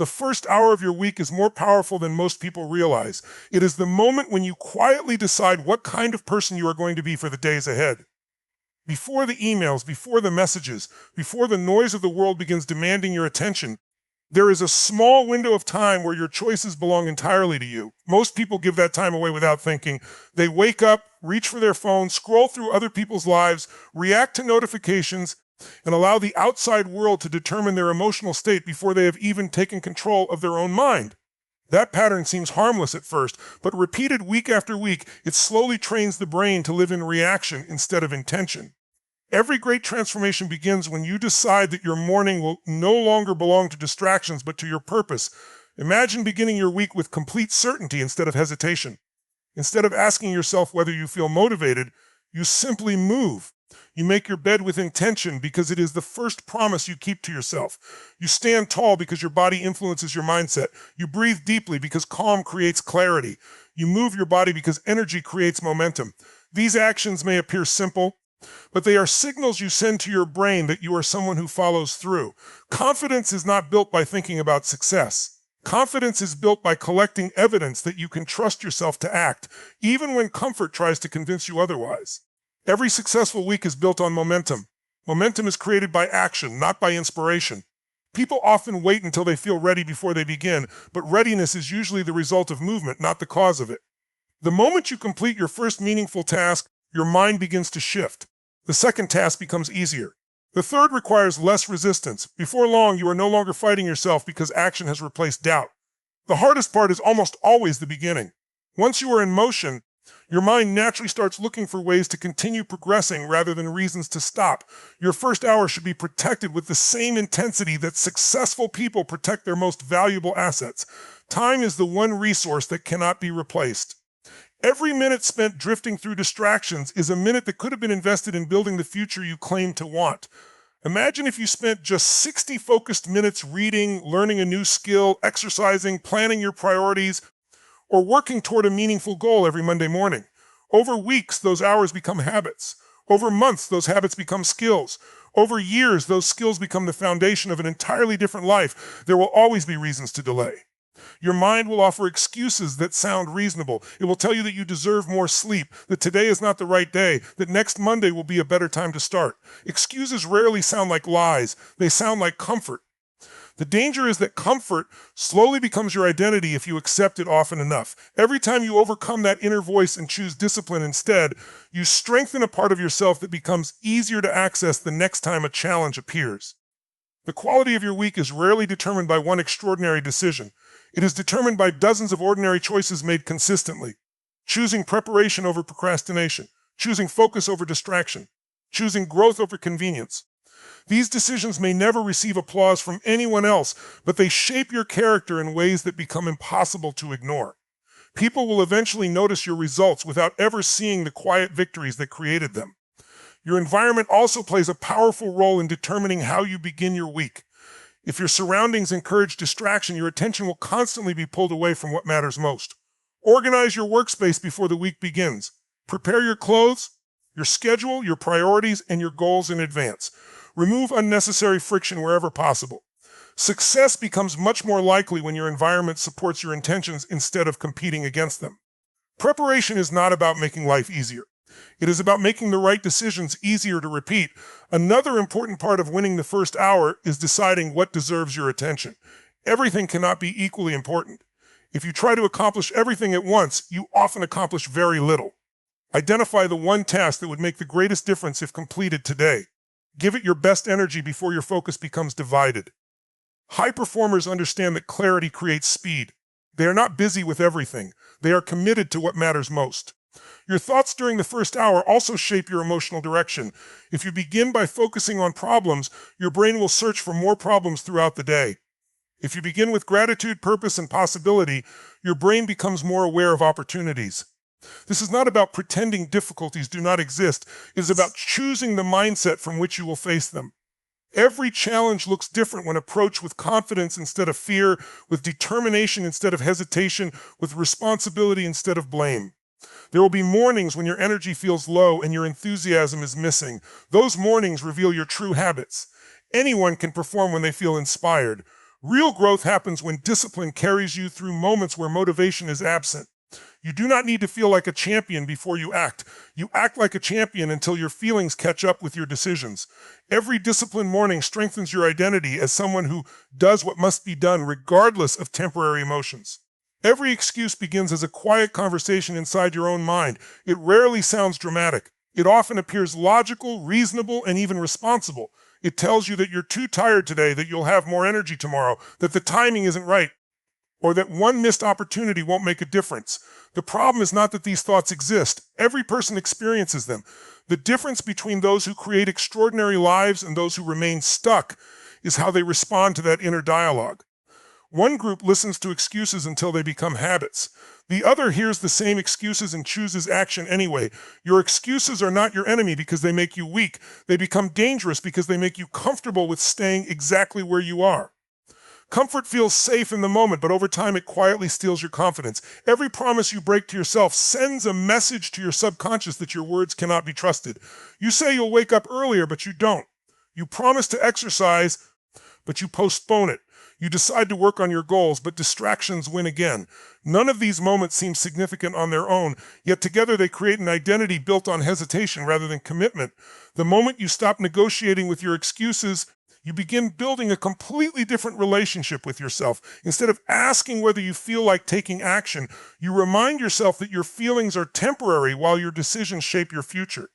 The first hour of your week is more powerful than most people realize. It is the moment when you quietly decide what kind of person you are going to be for the days ahead. Before the emails, before the messages, before the noise of the world begins demanding your attention, there is a small window of time where your choices belong entirely to you. Most people give that time away without thinking. They wake up, reach for their phone, scroll through other people's lives, react to notifications, and allow the outside world to determine their emotional state before they have even taken control of their own mind. That pattern seems harmless at first, but repeated week after week, it slowly trains the brain to live in reaction instead of intention. Every great transformation begins when you decide that your morning will no longer belong to distractions but to your purpose. Imagine beginning your week with complete certainty instead of hesitation. Instead of asking yourself whether you feel motivated, you simply move. You make your bed with intention because it is the first promise you keep to yourself. You stand tall because your body influences your mindset. You breathe deeply because calm creates clarity. You move your body because energy creates momentum. These actions may appear simple, but they are signals you send to your brain that you are someone who follows through. Confidence is not built by thinking about success. Confidence is built by collecting evidence that you can trust yourself to act, even when comfort tries to convince you otherwise. Every successful week is built on momentum. Momentum is created by action, not by inspiration. People often wait until they feel ready before they begin, but readiness is usually the result of movement, not the cause of it. The moment you complete your first meaningful task, your mind begins to shift. The second task becomes easier. The third requires less resistance. Before long, you are no longer fighting yourself because action has replaced doubt. The hardest part is almost always the beginning. Once you are in motion, your mind naturally starts looking for ways to continue progressing rather than reasons to stop. Your first hour should be protected with the same intensity that successful people protect their most valuable assets. Time is the one resource that cannot be replaced. Every minute spent drifting through distractions is a minute that could have been invested in building the future you claim to want. Imagine if you spent just 60 focused minutes reading, learning a new skill, exercising, planning your priorities, or working toward a meaningful goal every Monday morning. Over weeks, those hours become habits. Over months, those habits become skills. Over years, those skills become the foundation of an entirely different life. There will always be reasons to delay. Your mind will offer excuses that sound reasonable. It will tell you that you deserve more sleep, that today is not the right day, that next Monday will be a better time to start. Excuses rarely sound like lies. They sound like comfort. The danger is that comfort slowly becomes your identity if you accept it often enough. Every time you overcome that inner voice and choose discipline instead, you strengthen a part of yourself that becomes easier to access the next time a challenge appears. The quality of your week is rarely determined by one extraordinary decision. It is determined by dozens of ordinary choices made consistently. Choosing preparation over procrastination, choosing focus over distraction, choosing growth over convenience. These decisions may never receive applause from anyone else, but they shape your character in ways that become impossible to ignore. People will eventually notice your results without ever seeing the quiet victories that created them. Your environment also plays a powerful role in determining how you begin your week. If your surroundings encourage distraction, your attention will constantly be pulled away from what matters most. Organize your workspace before the week begins. Prepare your clothes, your schedule, your priorities, and your goals in advance. Remove unnecessary friction wherever possible. Success becomes much more likely when your environment supports your intentions instead of competing against them. Preparation is not about making life easier. It is about making the right decisions easier to repeat. Another important part of winning the first hour is deciding what deserves your attention. Everything cannot be equally important. If you try to accomplish everything at once, you often accomplish very little. Identify the one task that would make the greatest difference if completed today. Give it your best energy before your focus becomes divided. High performers understand that clarity creates speed. They are not busy with everything. They are committed to what matters most. Your thoughts during the first hour also shape your emotional direction. If you begin by focusing on problems, your brain will search for more problems throughout the day. If you begin with gratitude, purpose, and possibility, your brain becomes more aware of opportunities. This is not about pretending difficulties do not exist. It is about choosing the mindset from which you will face them. Every challenge looks different when approached with confidence instead of fear, with determination instead of hesitation, with responsibility instead of blame. There will be mornings when your energy feels low and your enthusiasm is missing. Those mornings reveal your true habits. Anyone can perform when they feel inspired. Real growth happens when discipline carries you through moments where motivation is absent. You do not need to feel like a champion before you act. You act like a champion until your feelings catch up with your decisions. Every disciplined morning strengthens your identity as someone who does what must be done regardless of temporary emotions. Every excuse begins as a quiet conversation inside your own mind. It rarely sounds dramatic. It often appears logical, reasonable, and even responsible. It tells you that you're too tired today, that you'll have more energy tomorrow, that the timing isn't right, or that one missed opportunity won't make a difference. The problem is not that these thoughts exist. Every person experiences them. The difference between those who create extraordinary lives and those who remain stuck is how they respond to that inner dialogue. One group listens to excuses until they become habits. The other hears the same excuses and chooses action anyway. Your excuses are not your enemy because they make you weak. They become dangerous because they make you comfortable with staying exactly where you are. Comfort feels safe in the moment, but over time it quietly steals your confidence. Every promise you break to yourself sends a message to your subconscious that your words cannot be trusted. You say you'll wake up earlier, but you don't. You promise to exercise, but you postpone it. You decide to work on your goals, but distractions win again. None of these moments seem significant on their own, yet together they create an identity built on hesitation rather than commitment. The moment you stop negotiating with your excuses, you begin building a completely different relationship with yourself. Instead of asking whether you feel like taking action, you remind yourself that your feelings are temporary while your decisions shape your future.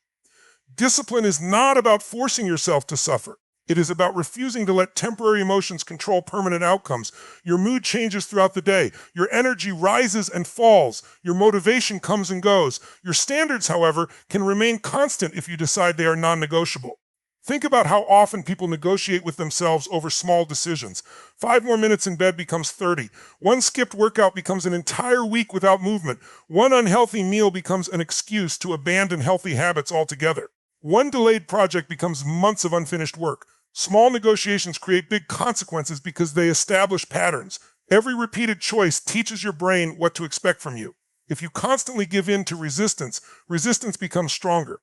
Discipline is not about forcing yourself to suffer. It is about refusing to let temporary emotions control permanent outcomes. Your mood changes throughout the day. Your energy rises and falls. Your motivation comes and goes. Your standards, however, can remain constant if you decide they are non-negotiable. Think about how often people negotiate with themselves over small decisions. 5 more minutes in bed becomes 30. One skipped workout becomes an entire week without movement. One unhealthy meal becomes an excuse to abandon healthy habits altogether. One delayed project becomes months of unfinished work. Small negotiations create big consequences because they establish patterns. Every repeated choice teaches your brain what to expect from you. If you constantly give in to resistance, resistance becomes stronger.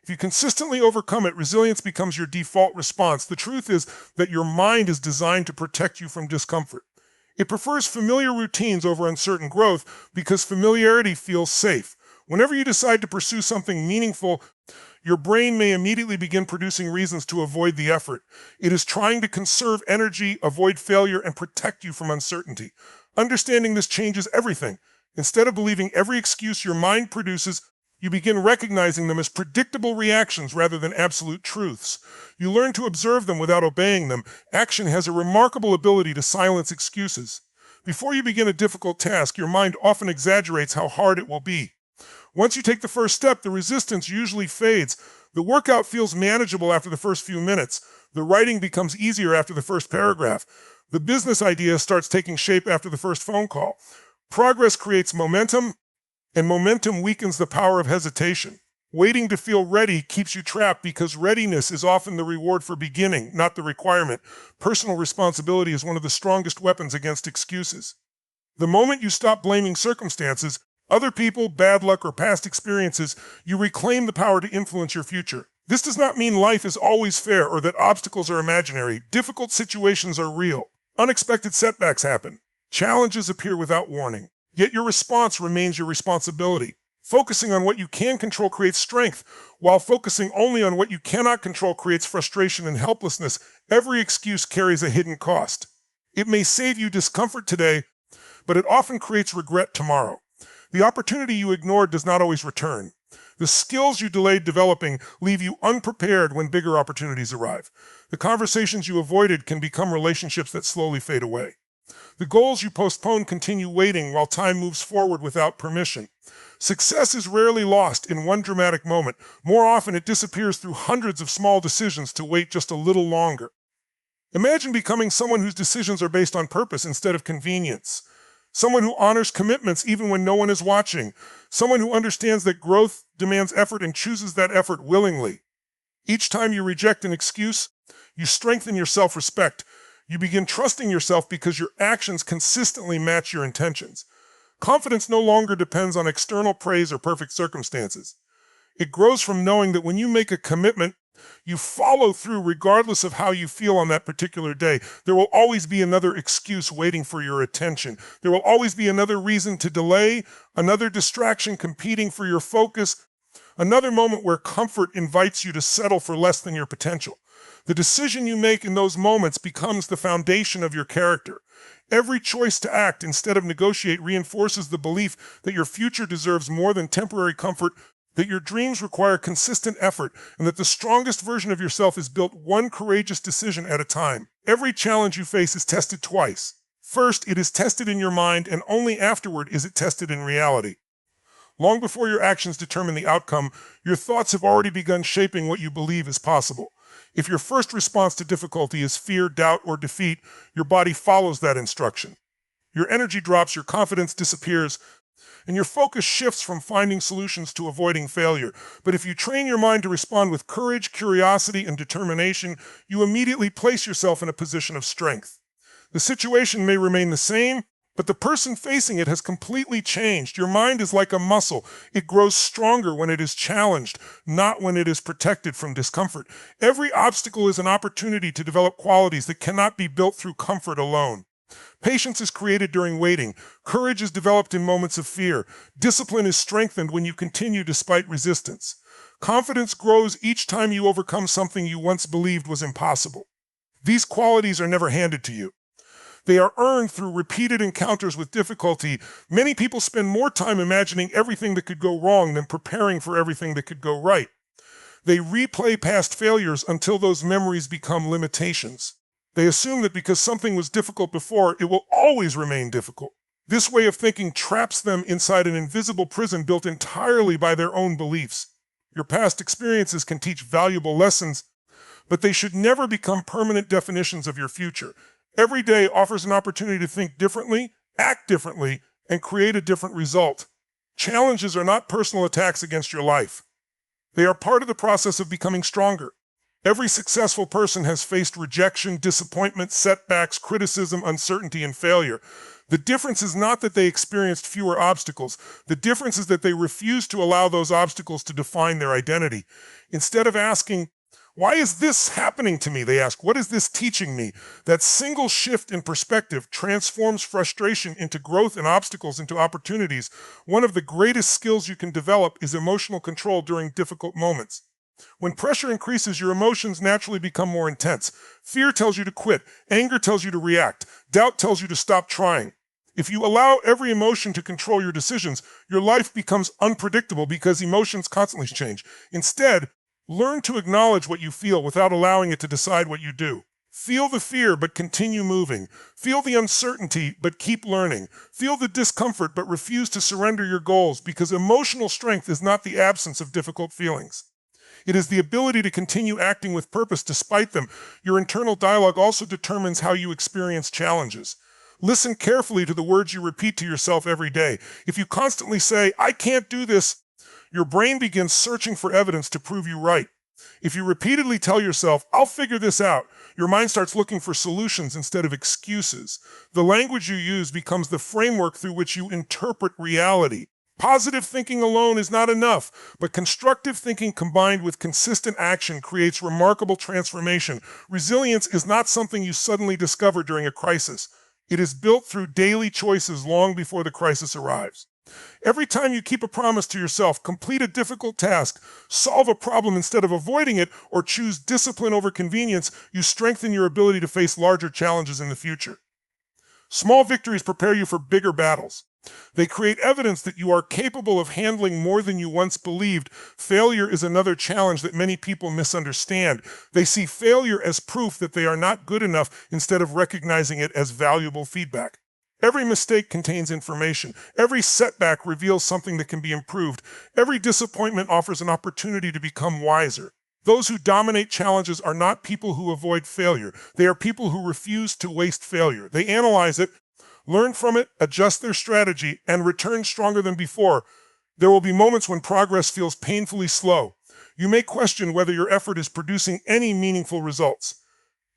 If you consistently overcome it, resilience becomes your default response. The truth is that your mind is designed to protect you from discomfort. It prefers familiar routines over uncertain growth because familiarity feels safe. Whenever you decide to pursue something meaningful, your brain may immediately begin producing reasons to avoid the effort. It is trying to conserve energy, avoid failure, and protect you from uncertainty. Understanding this changes everything. Instead of believing every excuse your mind produces, you begin recognizing them as predictable reactions rather than absolute truths. You learn to observe them without obeying them. Action has a remarkable ability to silence excuses. Before you begin a difficult task, your mind often exaggerates how hard it will be. Once you take the first step, the resistance usually fades. The workout feels manageable after the first few minutes. The writing becomes easier after the first paragraph. The business idea starts taking shape after the first phone call. Progress creates momentum, and momentum weakens the power of hesitation. Waiting to feel ready keeps you trapped because readiness is often the reward for beginning, not the requirement. Personal responsibility is one of the strongest weapons against excuses. The moment you stop blaming circumstances, other people, bad luck, or past experiences, you reclaim the power to influence your future. This does not mean life is always fair or that obstacles are imaginary. Difficult situations are real. Unexpected setbacks happen. Challenges appear without warning. Yet your response remains your responsibility. Focusing on what you can control creates strength, while focusing only on what you cannot control creates frustration and helplessness. Every excuse carries a hidden cost. It may save you discomfort today, but it often creates regret tomorrow. The opportunity you ignored does not always return. The skills you delayed developing leave you unprepared when bigger opportunities arrive. The conversations you avoided can become relationships that slowly fade away. The goals you postpone continue waiting while time moves forward without permission. Success is rarely lost in one dramatic moment. More often, it disappears through hundreds of small decisions to wait just a little longer. Imagine becoming someone whose decisions are based on purpose instead of convenience. Someone who honors commitments even when no one is watching. Someone who understands that growth demands effort and chooses that effort willingly. Each time you reject an excuse, you strengthen your self-respect. You begin trusting yourself because your actions consistently match your intentions. Confidence no longer depends on external praise or perfect circumstances. It grows from knowing that when you make a commitment, You follow through regardless of how you feel on that particular day. There will always be another excuse waiting for your attention. There will always be another reason to delay, another distraction competing for your focus, another moment where comfort invites you to settle for less than your potential. The decision you make in those moments becomes the foundation of your character. Every choice to act instead of negotiate reinforces the belief that your future deserves more than temporary comfort, that your dreams require consistent effort, and that the strongest version of yourself is built one courageous decision at a time. Every challenge you face is tested twice. First, it is tested in your mind, and only afterward is it tested in reality. Long before your actions determine the outcome, your thoughts have already begun shaping what you believe is possible. If your first response to difficulty is fear, doubt, or defeat, your body follows that instruction. Your energy drops, your confidence disappears, and your focus shifts from finding solutions to avoiding failure. But if you train your mind to respond with courage, curiosity, and determination, you immediately place yourself in a position of strength. The situation may remain the same, but the person facing it has completely changed. Your mind is like a muscle. It grows stronger when it is challenged, not when it is protected from discomfort. Every obstacle is an opportunity to develop qualities that cannot be built through comfort alone. Patience is created during waiting. Courage is developed in moments of fear. Discipline is strengthened when you continue despite resistance. Confidence grows each time you overcome something you once believed was impossible. These qualities are never handed to you. They are earned through repeated encounters with difficulty. Many people spend more time imagining everything that could go wrong than preparing for everything that could go right. They replay past failures until those memories become limitations. They assume that because something was difficult before, it will always remain difficult. This way of thinking traps them inside an invisible prison built entirely by their own beliefs. Your past experiences can teach valuable lessons, but they should never become permanent definitions of your future. Every day offers an opportunity to think differently, act differently, and create a different result. Challenges are not personal attacks against your life. They are part of the process of becoming stronger. Every successful person has faced rejection, disappointment, setbacks, criticism, uncertainty, and failure. The difference is not that they experienced fewer obstacles. The difference is that they refused to allow those obstacles to define their identity. Instead of asking, "Why is this happening to me?" they ask, "What is this teaching me?" That single shift in perspective transforms frustration into growth and obstacles into opportunities. One of the greatest skills you can develop is emotional control during difficult moments. When pressure increases, your emotions naturally become more intense. Fear tells you to quit. Anger tells you to react. Doubt tells you to stop trying. If you allow every emotion to control your decisions, your life becomes unpredictable because emotions constantly change. Instead, learn to acknowledge what you feel without allowing it to decide what you do. Feel the fear, but continue moving. Feel the uncertainty, but keep learning. Feel the discomfort, but refuse to surrender your goals, because emotional strength is not the absence of difficult feelings. It is the ability to continue acting with purpose despite them. Your internal dialogue also determines how you experience challenges. Listen carefully to the words you repeat to yourself every day. If you constantly say, "I can't do this," your brain begins searching for evidence to prove you right. If you repeatedly tell yourself, "I'll figure this out," your mind starts looking for solutions instead of excuses. The language you use becomes the framework through which you interpret reality. Positive thinking alone is not enough, but constructive thinking combined with consistent action creates remarkable transformation. Resilience is not something you suddenly discover during a crisis. It is built through daily choices long before the crisis arrives. Every time you keep a promise to yourself, complete a difficult task, solve a problem instead of avoiding it, or choose discipline over convenience, you strengthen your ability to face larger challenges in the future. Small victories prepare you for bigger battles. They create evidence that you are capable of handling more than you once believed. Failure is another challenge that many people misunderstand. They see failure as proof that they are not good enough instead of recognizing it as valuable feedback. Every mistake contains information. Every setback reveals something that can be improved. Every disappointment offers an opportunity to become wiser. Those who dominate challenges are not people who avoid failure. They are people who refuse to waste failure. They analyze it, learn from it, adjust their strategy, and return stronger than before. There will be moments when progress feels painfully slow. You may question whether your effort is producing any meaningful results.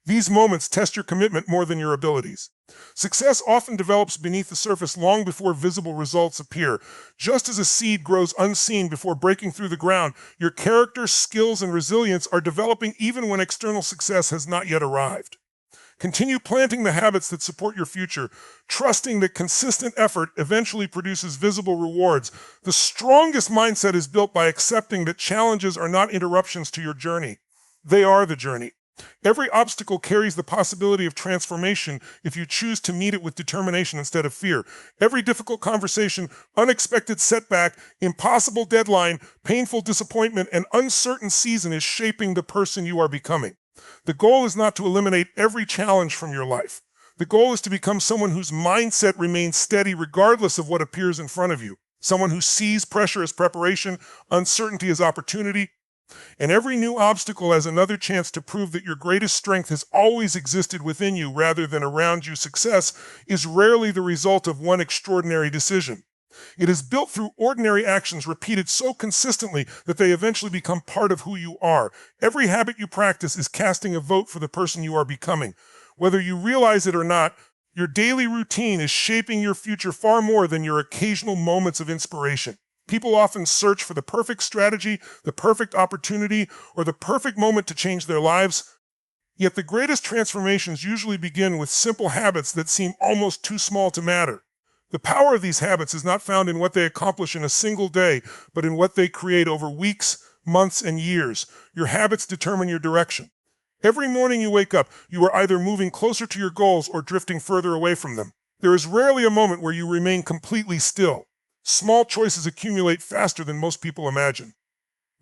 These moments test your commitment more than your abilities. Success often develops beneath the surface long before visible results appear. Just as a seed grows unseen before breaking through the ground, your character, skills, and resilience are developing even when external success has not yet arrived. Continue planting the habits that support your future, trusting that consistent effort eventually produces visible rewards. The strongest mindset is built by accepting that challenges are not interruptions to your journey. They are the journey. Every obstacle carries the possibility of transformation if you choose to meet it with determination instead of fear. Every difficult conversation, unexpected setback, impossible deadline, painful disappointment, and uncertain season is shaping the person you are becoming. The goal is not to eliminate every challenge from your life. The goal is to become someone whose mindset remains steady regardless of what appears in front of you. Someone who sees pressure as preparation, uncertainty as opportunity, and every new obstacle as another chance to prove that your greatest strength has always existed within you rather than around you. Success is rarely the result of one extraordinary decision. It is built through ordinary actions repeated so consistently that they eventually become part of who you are. Every habit you practice is casting a vote for the person you are becoming. Whether you realize it or not, your daily routine is shaping your future far more than your occasional moments of inspiration. People often search for the perfect strategy, the perfect opportunity, or the perfect moment to change their lives. Yet the greatest transformations usually begin with simple habits that seem almost too small to matter. The power of these habits is not found in what they accomplish in a single day, but in what they create over weeks, months, and years. Your habits determine your direction. Every morning you wake up, you are either moving closer to your goals or drifting further away from them. There is rarely a moment where you remain completely still. Small choices accumulate faster than most people imagine.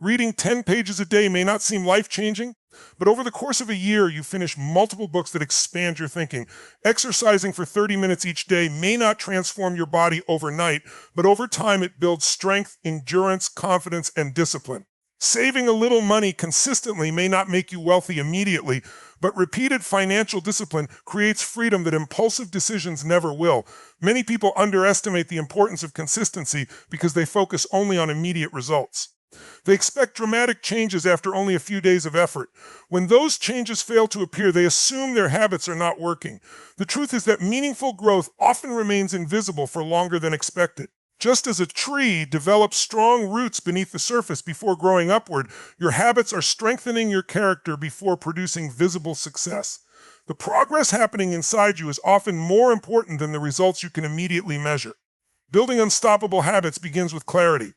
Reading 10 pages a day may not seem life-changing, but over the course of a year, you finish multiple books that expand your thinking. Exercising for 30 minutes each day may not transform your body overnight, but over time it builds strength, endurance, confidence, and discipline. Saving a little money consistently may not make you wealthy immediately, but repeated financial discipline creates freedom that impulsive decisions never will. Many people underestimate the importance of consistency because they focus only on immediate results. They expect dramatic changes after only a few days of effort. When those changes fail to appear, they assume their habits are not working. The truth is that meaningful growth often remains invisible for longer than expected. Just as a tree develops strong roots beneath the surface before growing upward, your habits are strengthening your character before producing visible success. The progress happening inside you is often more important than the results you can immediately measure. Building unstoppable habits begins with clarity.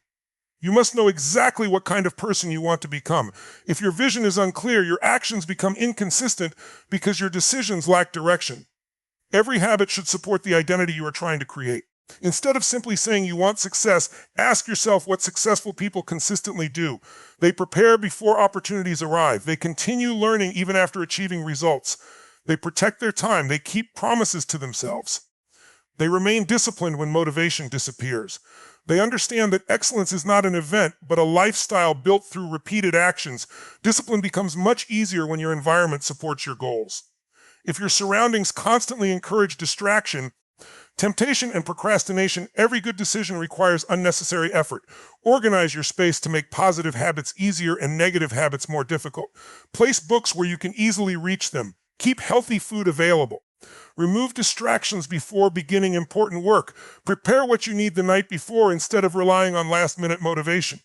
You must know exactly what kind of person you want to become. If your vision is unclear, your actions become inconsistent because your decisions lack direction. Every habit should support the identity you are trying to create. Instead of simply saying you want success, ask yourself what successful people consistently do. They prepare before opportunities arrive. They continue learning even after achieving results. They protect their time. They keep promises to themselves. They remain disciplined when motivation disappears. They understand that excellence is not an event, but a lifestyle built through repeated actions. Discipline becomes much easier when your environment supports your goals. If your surroundings constantly encourage distraction, temptation, and procrastination, every good decision requires unnecessary effort. Organize your space to make positive habits easier and negative habits more difficult. Place books where you can easily reach them. Keep healthy food available. Remove distractions before beginning important work. Prepare what you need the night before instead of relying on last-minute motivation.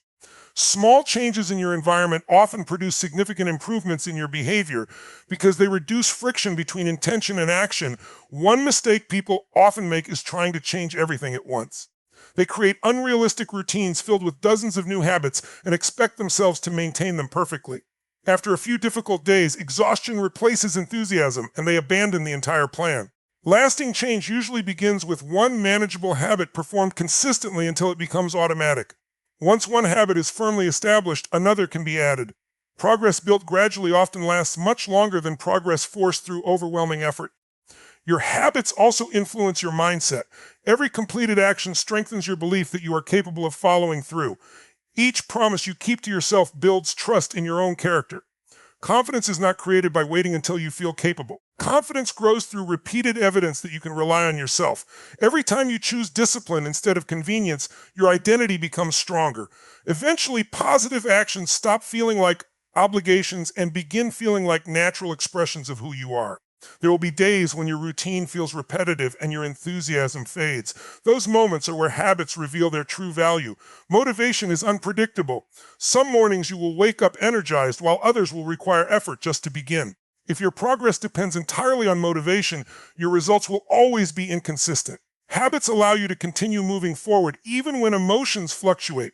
Small changes in your environment often produce significant improvements in your behavior because they reduce friction between intention and action. One mistake people often make is trying to change everything at once. They create unrealistic routines filled with dozens of new habits and expect themselves to maintain them perfectly. After a few difficult days, exhaustion replaces enthusiasm and they abandon the entire plan. Lasting change usually begins with one manageable habit performed consistently until it becomes automatic. Once one habit is firmly established, another can be added. Progress built gradually often lasts much longer than progress forced through overwhelming effort. Your habits also influence your mindset. Every completed action strengthens your belief that you are capable of following through. Each promise you keep to yourself builds trust in your own character. Confidence is not created by waiting until you feel capable. Confidence grows through repeated evidence that you can rely on yourself. Every time you choose discipline instead of convenience, your identity becomes stronger. Eventually, positive actions stop feeling like obligations, and begin feeling like natural expressions of who you are. There will be days when your routine feels repetitive and your enthusiasm fades. Those moments are where habits reveal their true value. Motivation is unpredictable. Some mornings you will wake up energized, while others will require effort just to begin. If your progress depends entirely on motivation, your results will always be inconsistent. Habits allow you to continue moving forward even when emotions fluctuate.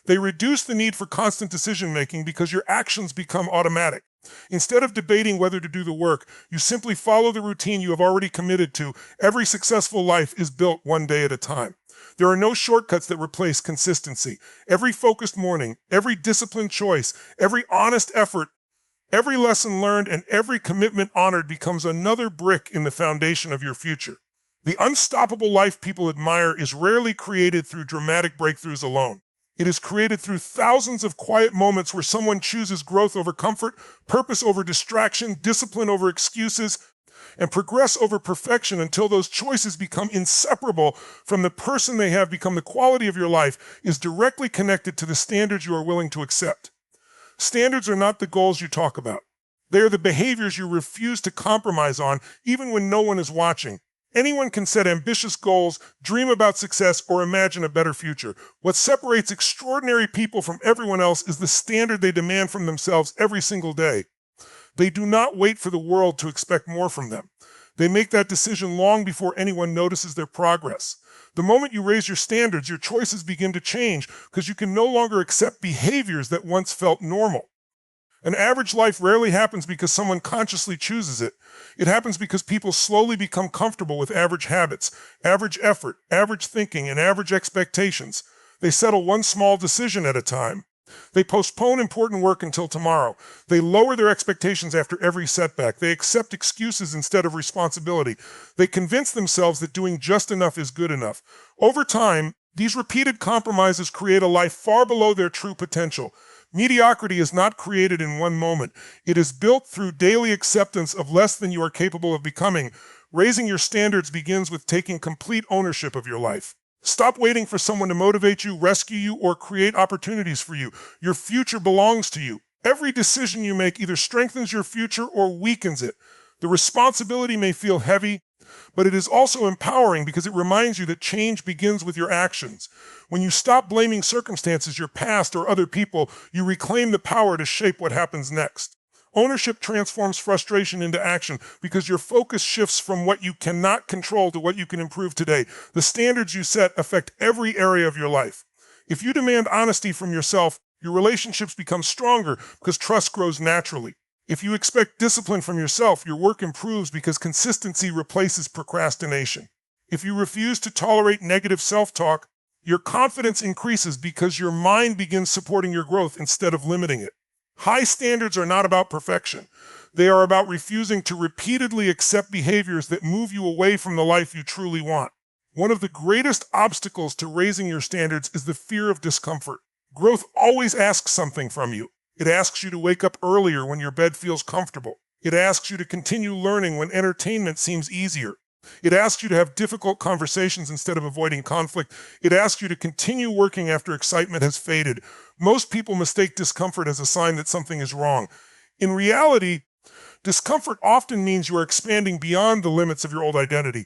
They reduce the need for constant decision-making because your actions become automatic. Instead of debating whether to do the work, you simply follow the routine you have already committed to. Every successful life is built one day at a time. There are no shortcuts that replace consistency. Every focused morning, every disciplined choice, every honest effort, every lesson learned, and every commitment honored becomes another brick in the foundation of your future. The unstoppable life people admire is rarely created through dramatic breakthroughs alone. It is created through thousands of quiet moments where someone chooses growth over comfort, purpose over distraction, discipline over excuses, and progress over perfection until those choices become inseparable from the person they have become. The quality of your life is directly connected to the standards you are willing to accept. Standards are not the goals you talk about. They are the behaviors you refuse to compromise on, even when no one is watching. Anyone can set ambitious goals, dream about success, or imagine a better future. What separates extraordinary people from everyone else is the standard they demand from themselves every single day. They do not wait for the world to expect more from them. They make that decision long before anyone notices their progress. The moment you raise your standards, your choices begin to change because you can no longer accept behaviors that once felt normal. An average life rarely happens because someone consciously chooses it. It happens because people slowly become comfortable with average habits, average effort, average thinking, and average expectations. They settle one small decision at a time. They postpone important work until tomorrow. They lower their expectations after every setback. They accept excuses instead of responsibility. They convince themselves that doing just enough is good enough. Over time, these repeated compromises create a life far below their true potential. Mediocrity is not created in one moment. It is built through daily acceptance of less than you are capable of becoming. Raising your standards begins with taking complete ownership of your life. Stop waiting for someone to motivate you, rescue you, or create opportunities for you. Your future belongs to you. Every decision you make either strengthens your future or weakens it. The responsibility may feel heavy, but it is also empowering because it reminds you that change begins with your actions. When you stop blaming circumstances, your past, or other people, you reclaim the power to shape what happens next. Ownership transforms frustration into action because your focus shifts from what you cannot control to what you can improve today. The standards you set affect every area of your life. If you demand honesty from yourself, your relationships become stronger because trust grows naturally. If you expect discipline from yourself, your work improves because consistency replaces procrastination. If you refuse to tolerate negative self-talk, your confidence increases because your mind begins supporting your growth instead of limiting it. High standards are not about perfection. They are about refusing to repeatedly accept behaviors that move you away from the life you truly want. One of the greatest obstacles to raising your standards is the fear of discomfort. Growth always asks something from you. It asks you to wake up earlier when your bed feels comfortable. It asks you to continue learning when entertainment seems easier. It asks you to have difficult conversations instead of avoiding conflict. It asks you to continue working after excitement has faded. Most people mistake discomfort as a sign that something is wrong. In reality, discomfort often means you are expanding beyond the limits of your old identity.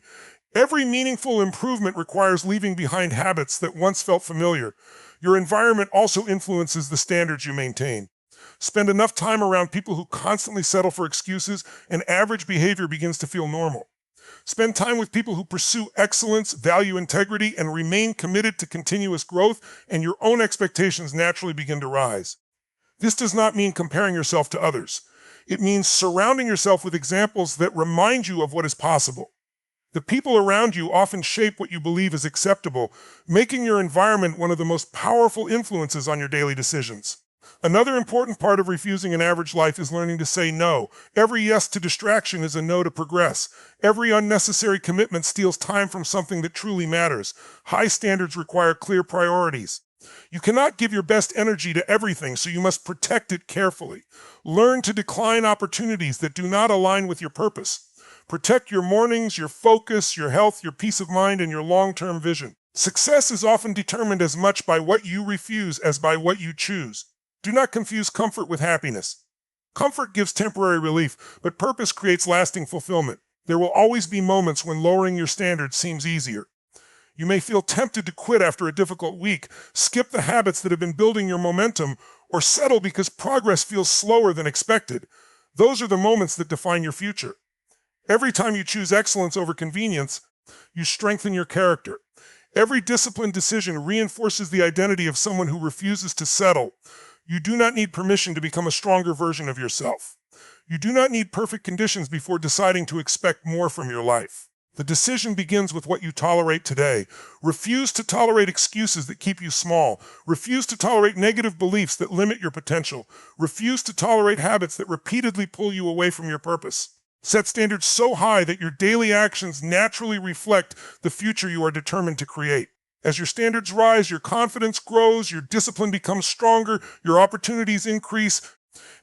Every meaningful improvement requires leaving behind habits that once felt familiar. Your environment also influences the standards you maintain. Spend enough time around people who constantly settle for excuses, and average behavior begins to feel normal. Spend time with people who pursue excellence, value integrity, and remain committed to continuous growth, and your own expectations naturally begin to rise. This does not mean comparing yourself to others. It means surrounding yourself with examples that remind you of what is possible. The people around you often shape what you believe is acceptable, making your environment one of the most powerful influences on your daily decisions. Another important part of refusing an average life is learning to say no. Every yes to distraction is a no to progress. Every unnecessary commitment steals time from something that truly matters. High standards require clear priorities. You cannot give your best energy to everything, so you must protect it carefully. Learn to decline opportunities that do not align with your purpose. Protect your mornings, your focus, your health, your peace of mind, and your long-term vision. Success is often determined as much by what you refuse as by what you choose. Do not confuse comfort with happiness. Comfort gives temporary relief, but purpose creates lasting fulfillment. There will always be moments when lowering your standards seems easier. You may feel tempted to quit after a difficult week, skip the habits that have been building your momentum, or settle because progress feels slower than expected. Those are the moments that define your future. Every time you choose excellence over convenience, you strengthen your character. Every disciplined decision reinforces the identity of someone who refuses to settle. You do not need permission to become a stronger version of yourself. You do not need perfect conditions before deciding to expect more from your life. The decision begins with what you tolerate today. Refuse to tolerate excuses that keep you small. Refuse to tolerate negative beliefs that limit your potential. Refuse to tolerate habits that repeatedly pull you away from your purpose. Set standards so high that your daily actions naturally reflect the future you are determined to create. As your standards rise, your confidence grows, your discipline becomes stronger, your opportunities increase,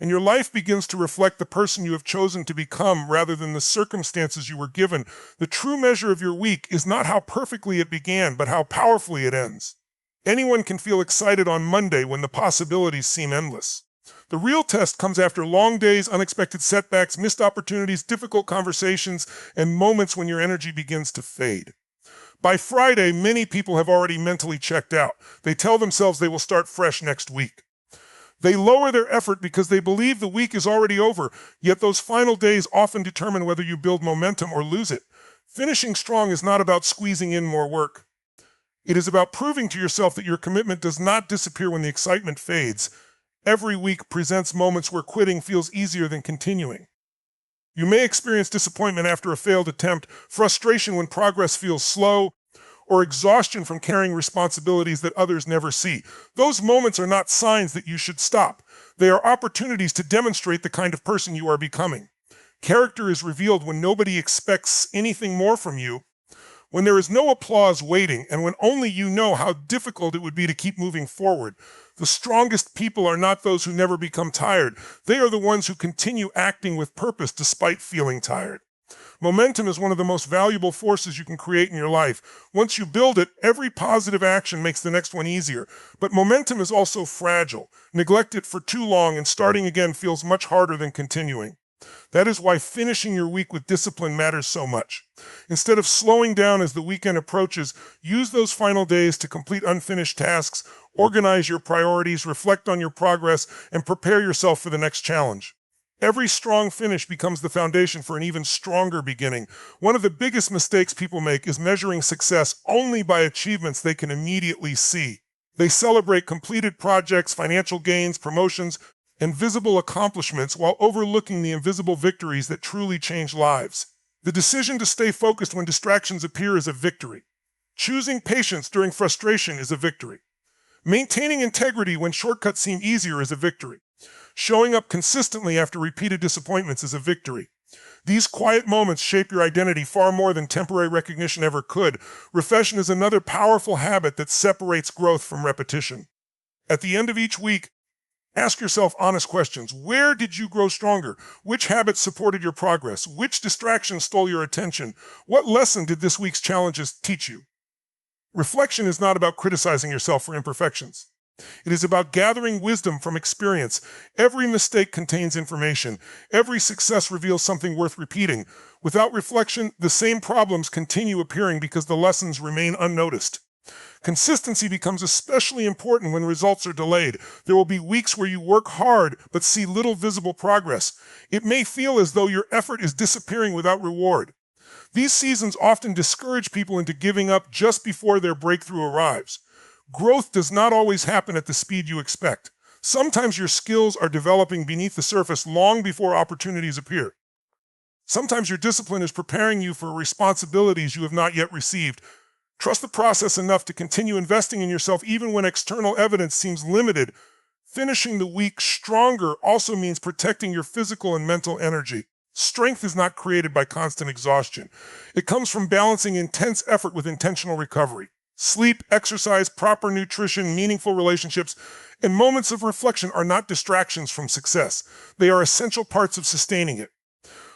and your life begins to reflect the person you have chosen to become rather than the circumstances you were given. The true measure of your week is not how perfectly it began, but how powerfully it ends. Anyone can feel excited on Monday when the possibilities seem endless. The real test comes after long days, unexpected setbacks, missed opportunities, difficult conversations, and moments when your energy begins to fade. By Friday, many people have already mentally checked out. They tell themselves they will start fresh next week. They lower their effort because they believe the week is already over, yet those final days often determine whether you build momentum or lose it. Finishing strong is not about squeezing in more work. It is about proving to yourself that your commitment does not disappear when the excitement fades. Every week presents moments where quitting feels easier than continuing. You may experience disappointment after a failed attempt, frustration when progress feels slow, or exhaustion from carrying responsibilities that others never see. Those moments are not signs that you should stop. They are opportunities to demonstrate the kind of person you are becoming. Character is revealed when nobody expects anything more from you, when there is no applause waiting, and when only you know how difficult it would be to keep moving forward. The strongest people are not those who never become tired. They are the ones who continue acting with purpose despite feeling tired. Momentum is one of the most valuable forces you can create in your life. Once you build it, every positive action makes the next one easier. But momentum is also fragile. Neglect it for too long and starting again feels much harder than continuing. That is why finishing your week with discipline matters so much. Instead of slowing down as the weekend approaches, use those final days to complete unfinished tasks, organize your priorities, reflect on your progress, and prepare yourself for the next challenge. Every strong finish becomes the foundation for an even stronger beginning. One of the biggest mistakes people make is measuring success only by achievements they can immediately see. They celebrate completed projects, financial gains, promotions, and visible accomplishments while overlooking the invisible victories that truly change lives. The decision to stay focused when distractions appear is a victory. Choosing patience during frustration is a victory. Maintaining integrity when shortcuts seem easier is a victory. Showing up consistently after repeated disappointments is a victory. These quiet moments shape your identity far more than temporary recognition ever could. Reflection is another powerful habit that separates growth from repetition. At the end of each week, ask yourself honest questions. Where did you grow stronger? Which habits supported your progress? Which distractions stole your attention? What lesson did this week's challenges teach you? Reflection is not about criticizing yourself for imperfections. It is about gathering wisdom from experience. Every mistake contains information. Every success reveals something worth repeating. Without reflection, the same problems continue appearing because the lessons remain unnoticed. Consistency becomes especially important when results are delayed. There will be weeks where you work hard but see little visible progress. It may feel as though your effort is disappearing without reward. These seasons often discourage people into giving up just before their breakthrough arrives. Growth does not always happen at the speed you expect. Sometimes your skills are developing beneath the surface long before opportunities appear. Sometimes your discipline is preparing you for responsibilities you have not yet received. Trust the process enough to continue investing in yourself even when external evidence seems limited. Finishing the week stronger also means protecting your physical and mental energy. Strength is not created by constant exhaustion. It comes from balancing intense effort with intentional recovery. Sleep, exercise, proper nutrition, meaningful relationships, and moments of reflection are not distractions from success. They are essential parts of sustaining it.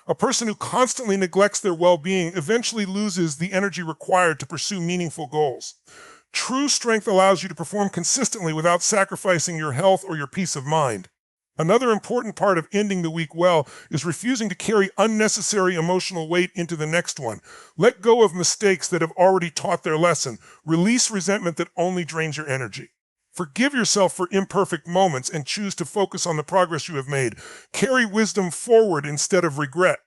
A person who constantly neglects their well-being eventually loses the energy required to pursue meaningful goals. True strength allows you to perform consistently without sacrificing your health or your peace of mind. Another important part of ending the week well is refusing to carry unnecessary emotional weight into the next one. Let go of mistakes that have already taught their lesson. Release resentment that only drains your energy. Forgive yourself for imperfect moments and choose to focus on the progress you have made. Carry wisdom forward instead of regret.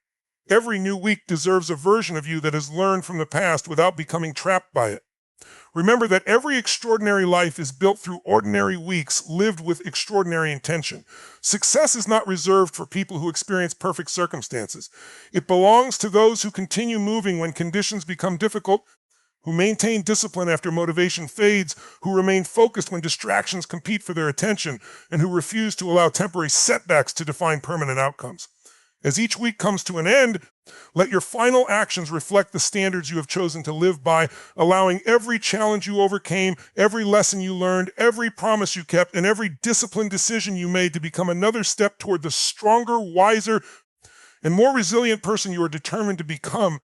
Every new week deserves a version of you that has learned from the past without becoming trapped by it. Remember that every extraordinary life is built through ordinary weeks lived with extraordinary intention. Success is not reserved for people who experience perfect circumstances. It belongs to those who continue moving when conditions become difficult, who maintain discipline after motivation fades, who remain focused when distractions compete for their attention, and who refuse to allow temporary setbacks to define permanent outcomes. As each week comes to an end, let your final actions reflect the standards you have chosen to live by, allowing every challenge you overcame, every lesson you learned, every promise you kept, and every disciplined decision you made to become another step toward the stronger, wiser, and more resilient person you are determined to become.